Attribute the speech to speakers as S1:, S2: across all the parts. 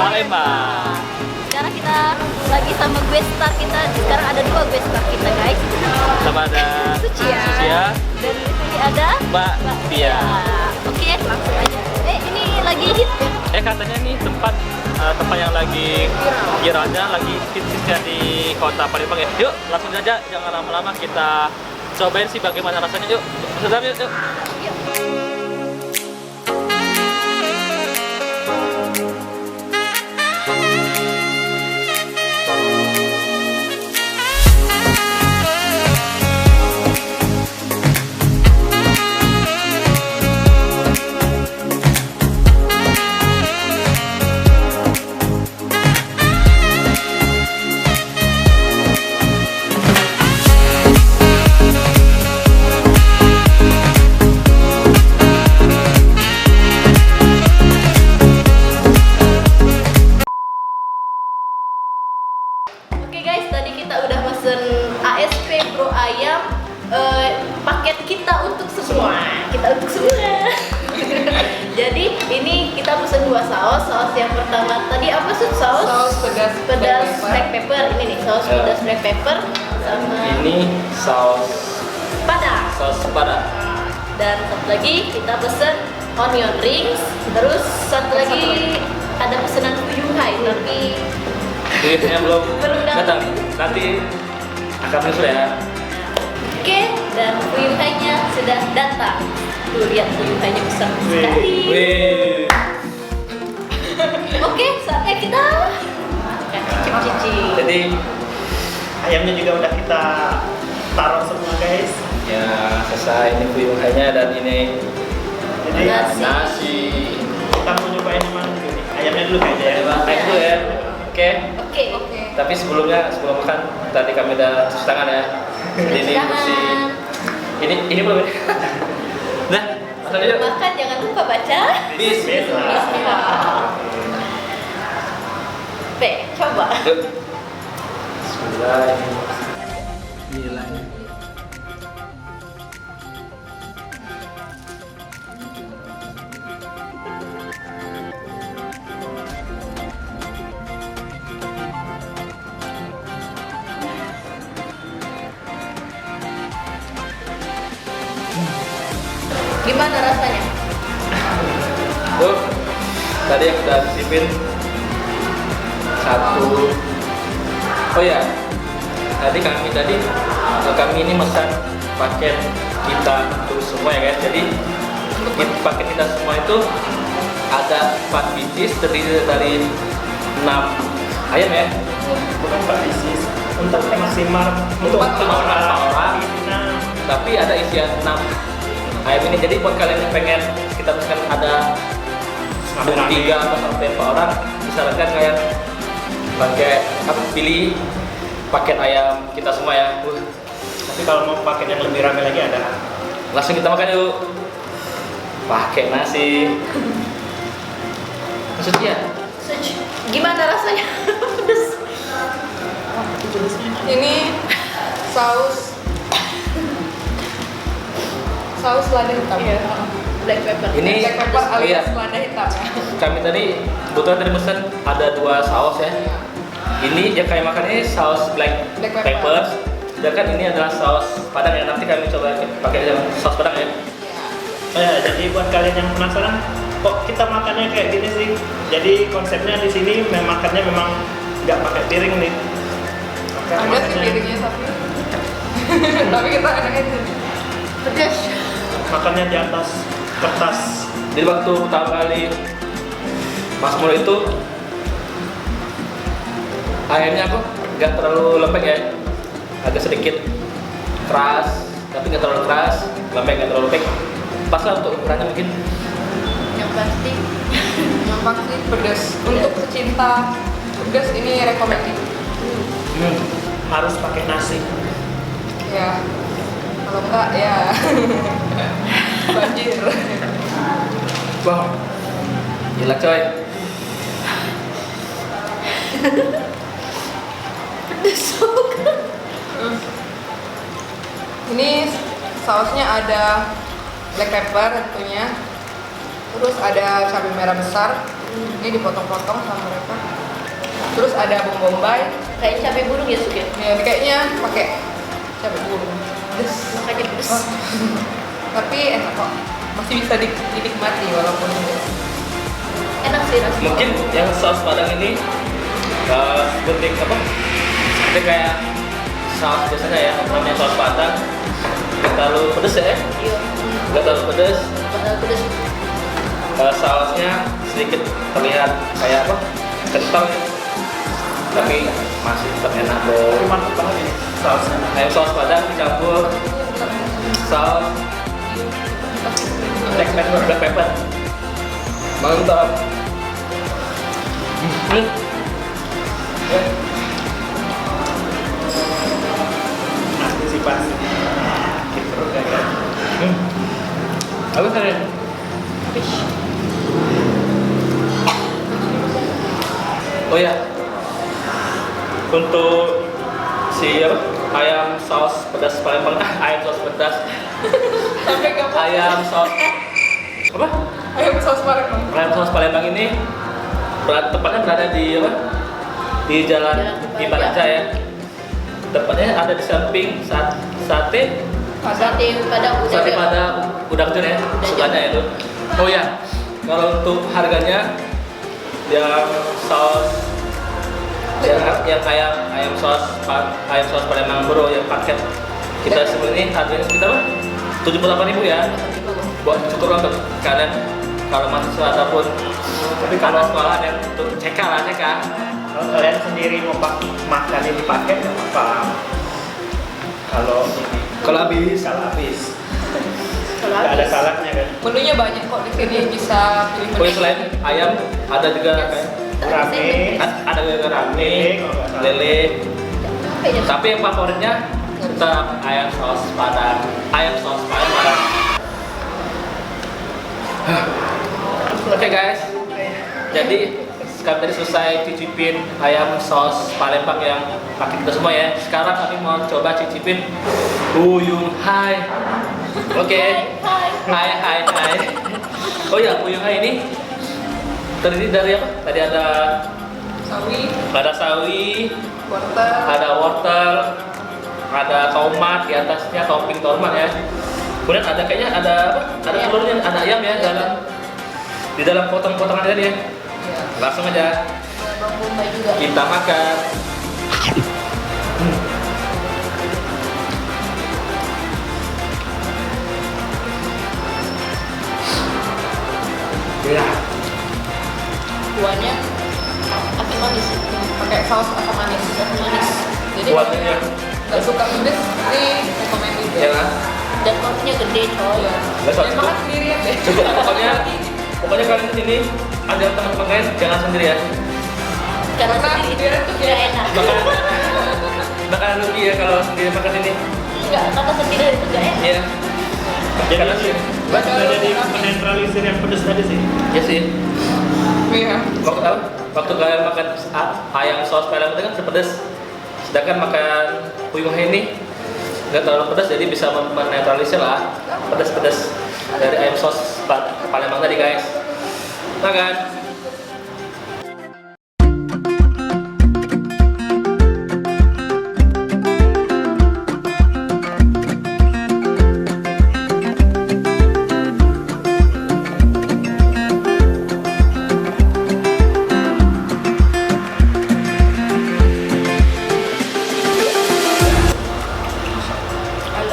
S1: Palembang.
S2: Sekarang kita lagi sama guest star kita. Sekarang ada dua guest star kita, guys.
S1: Sama ada
S2: Sucia. Dan di sini ada
S1: Mbak Tia.
S2: Oke, langsung aja. Ini lagi hit ya?
S1: Katanya nih tempat yang lagi viralnya, lagi hitsnya di kota Palembang ya. Yuk, langsung aja, jangan lama-lama, kita cobain sih bagaimana rasanya. Yuk, sedap yuk.
S2: Oke guys, tadi kita udah pesen ASP Pro Ayam, paket kita untuk semua. Jadi ini kita pesen dua saus. Saus yang pertama tadi apa sih? Saus pedas black pepper. Ini nih saus pedas black pepper sama
S1: Ini saus
S2: padang. Dan satu lagi kita pesen onion rings. Terus satu lagi ada pesanan fuyung hai, tapi
S1: Duitnya belum
S2: datang.
S1: Nanti akan menyusul ya.
S2: Oke, dan fuyung hai-nya sudah datang. Tuh, lihat fuyung hai-nya besar sekali.
S1: Wih.
S2: Oke, saatnya kita cicip-cicip.
S1: Jadi
S3: Ayamnya juga udah kita taruh semua, guys.
S1: ya selesai, ini fuyung hai-nya dan ini
S3: Jadi
S1: nasi.
S3: kita mau nyobain yang mana dulu nih? Ayamnya dulu kayaknya ya.
S1: Kayak itu ya. Oke.
S2: Oke.
S1: Tapi sebelum makan tadi kami udah cuci tangan ya. Jadi ini bersih. Ini belum ya? Nah, makan aja.
S2: Makan jangan lupa baca.
S1: Bismillah.
S2: Coba.
S1: Yuk. Bismillah. Bismillah.
S2: Gimana rasanya?
S1: Tuh, tadi yang udah sipin satu. Oh ya, kami ini mesan paket kita untuk semua ya guys. Jadi paket kita semua itu ada 4 biji terdiri dari 6 ayam ya.
S3: Bukan 4 pieces. Untuk maksimal untuk
S1: orang.
S3: Nah,
S1: Tapi ada isian 6 ayam ini. Jadi buat kalian yang pengen kita pesan ada 3 atau sampai 4 orang, disarankan kalian pilih paket ayam kita semua ya.
S3: tapi kalau mau paket yang lebih rame lagi ada.
S1: Langsung kita makan yuk. Pakai nasi. Maksudnya
S2: Gimana rasanya? Pedes.
S4: Ini saus lada hitam.
S2: Iya. Black pepper.
S1: Ini
S4: Black pepper
S1: oh iya,
S4: alias lada hitam ya.
S1: kami tadi kebetulan tadi pesan ada 2 saus ya. Ini yang kami makan ini saus black
S4: Black pepper.
S1: pepper. Sedangkan ini adalah saus padang ya. Nanti kami coba pakai saus padang ya.
S3: Jadi buat kalian yang penasaran, kok kita makannya kayak gini sih? Jadi konsepnya di sini makannya memang nggak pakai piring nih.
S4: Ada sih piringnya tapi kita enaknya itu.
S2: Pedas.
S3: Makannya di atas kertas.
S1: Jadi waktu pertama kali Mas Mul itu ayamnya kok nggak terlalu lembek ya, agak sedikit keras, tapi nggak terlalu keras, lembek nggak terlalu lembek, pas lah untuk ukurannya mungkin.
S2: Yang pasti
S4: Gampang sih, pedas. Untuk pecinta pedas ini recommended.
S3: Harus pakai nasi.
S4: Ya. Kalau enggak ya banjir.
S1: Wah, gila coy.
S2: pedas banget.
S4: Ini sausnya ada black pepper tentunya, terus ada cabai merah besar, Ini dipotong-potong sama mereka. Terus ada bawang bombay.
S2: Kayak cabai burung ya Suk ya.
S4: Ya, ini kayaknya pakai cabai burung. Pedes.
S2: Makanya pedes.
S4: Oh. Tapi enak kok. Masih bisa dinikmati walaupun pedes.
S2: Enak sih rasanya.
S1: Mungkin yang saus padang ini seperti apa? Seperti kayak saus biasanya ya, namanya saus padang. Nggak terlalu pedes ya?
S2: Iya.
S1: Nggak terlalu pedes.
S2: Padahal pedes.
S1: Sausnya sedikit terlihat kayak apa? Kental ya. Tapi masih tetap enak
S3: Tapi
S1: loh.
S3: mantap banget ini sausnya.
S1: Ayam saus padang dicampur saus
S3: Black pepper.
S1: black pepper. Mantap. Ya.
S3: Antisipasi. Gitu kan.
S1: Apa kalian? Oh ya, untuk si apa? Ayam saus pedas Palembang, ayam saus pedas,
S4: Sampai kamu
S1: ayam saus apa?
S4: ayam saus Palembang.
S1: Ayam saus Palembang ini tepatnya berada di apa? Di jalan di Baraja ya. Tepatnya ada di samping sate
S2: Sate padang udah.
S1: sate pada udang jun ya, sukanya itu. Oh ya, kalau untuk harganya yang saus yang ayam saus Palembang Bro yang paket kita sebenarnya harganya sekitar 78.000 ya. Buat cukup untuk kalian kalau mahasiswa ataupun
S3: Tapi
S1: kalau
S3: kalau
S1: sekolah yang untuk CK lah CK.
S3: kalau kalian sendiri mau makan ini paket nggak apa-apa. Kalau ini
S1: Kalau habis.
S3: nggak ada salahnya kan.
S4: Menunya banyak kok di sini, bisa pilih
S1: Oh ya,
S4: menu.
S1: selain ayam ada juga kayak
S3: Rame.
S1: ada juga rame,
S3: kalau nggak salah.
S1: lele.
S2: Apa ya?
S1: Tapi yang favoritnya tetap ayam saus padang. Oke guys, jadi kami tadi selesai cicipin ayam saus Palembang yang pakai kita semua ya. Sekarang kami mau coba cicipin Uyung Hai. Oke,
S2: Hai.
S1: hai. Oh ya, Uyung Hai ini terdiri dari apa? Tadi ada sawi,
S4: Wortel.
S1: ada wortel, ada tomat di atasnya, topping tomat ya. Kemudian ada kayaknya ada apa? Ada
S2: Ayam.
S1: telurnya, ada ayam ya di dalam potong-potongan tadi ya.
S4: Ya.
S1: Langsung aja
S2: Bawang bombay juga.
S1: kita makan. Ya,
S2: Kuahnya asam manis.
S4: Pakai saus asam manis.
S2: Asam manis.
S4: Jadi
S1: Kuahnya
S4: kalau yang nggak suka pedes, ini recommended
S1: ya kan?
S2: Dan porsinya gede coy.
S4: Iya.
S1: Nggak suka.
S4: Ya, makan sendirian deh.
S1: Cukup pokoknya kalian kesini ada teman-teman kalian jangan sendiri ya.
S2: Karena
S4: Karena
S2: sendiri
S4: sendirian
S2: itu
S4: tuh
S2: tidak enak.
S1: Bakalan rugi ya kalau sendiri makan ini.
S2: Enggak, kata sendiri itu tidak enak.
S1: Iya. Karena sih,
S3: Sudah jadi menetralisir yang pedas tadi sih.
S1: ya sih.
S4: Iya.
S1: Waktu kalian makan ayam saus Palembang itu kan pedas. Sedangkan makan Uyung Hai ini nggak terlalu pedas, jadi bisa menetralisir lah pedas-pedas dari ayam saus Palembang tadi guys. Makan.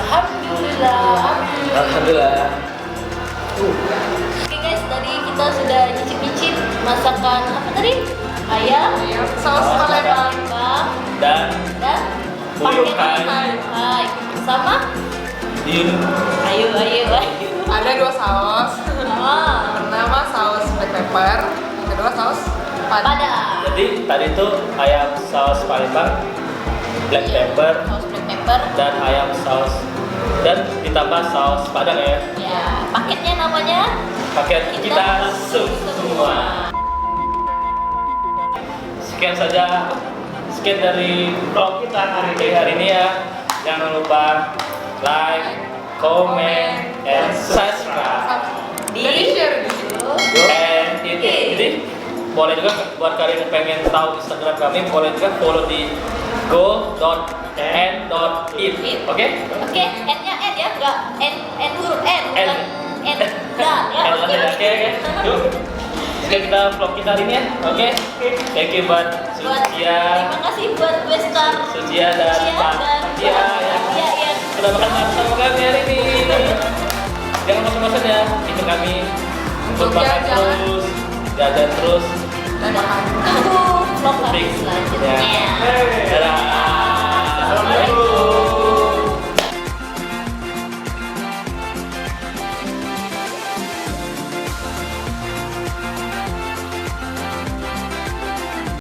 S2: Alhamdulillah.
S1: Alhamdulillah.
S2: Oke guys, tadi kita sudah nyicip-nyicip masakan apa tadi? Ayam,
S4: Ayam saus Palembang.
S1: Dan
S2: dan
S1: Uyung
S2: pakai
S1: Hai.
S2: Hai. Sama
S1: Yun.
S2: ayo.
S4: Ada 2 saus.
S2: Ah,
S4: Pertama saus black pepper, yang kedua saus padang.
S2: pada
S1: Jadi tadi itu ayam saus Palembang, black pepper,
S2: saus black pepper.
S1: dan ayam saus dan ditambah saus padang ya.
S2: Ya, paketnya namanya
S1: Paket kita semua. Sekian saja, sekian dari vlog kita hari ini ya. Jangan lupa like, comment, and subscribe.
S4: Jadi share di
S2: Di
S1: And ini boleh juga buat kalian yang pengen tahu Instagram kami, boleh juga follow di go.n.it. Oke?
S2: Oke, N-nya N ya, enggak N huruf N, bukan N dan ya. Oke.
S1: Oke. Yuk. Sekian kita vlog kita hari ini ya. Oke. Thank you buat Sucia,
S2: Terima kasih buat gue Star
S1: Sucia dan Pak Tia yang
S2: yang
S1: sudah makan malam sama kami hari ini. Jangan bosan-bosan ya, itu kami untuk
S4: Untuk
S1: makan
S4: jalan-jalan.
S1: terus, jajan terus.
S4: Dadah.
S2: tunggu vlog kami
S1: Fix.
S2: selanjutnya.
S1: Ya.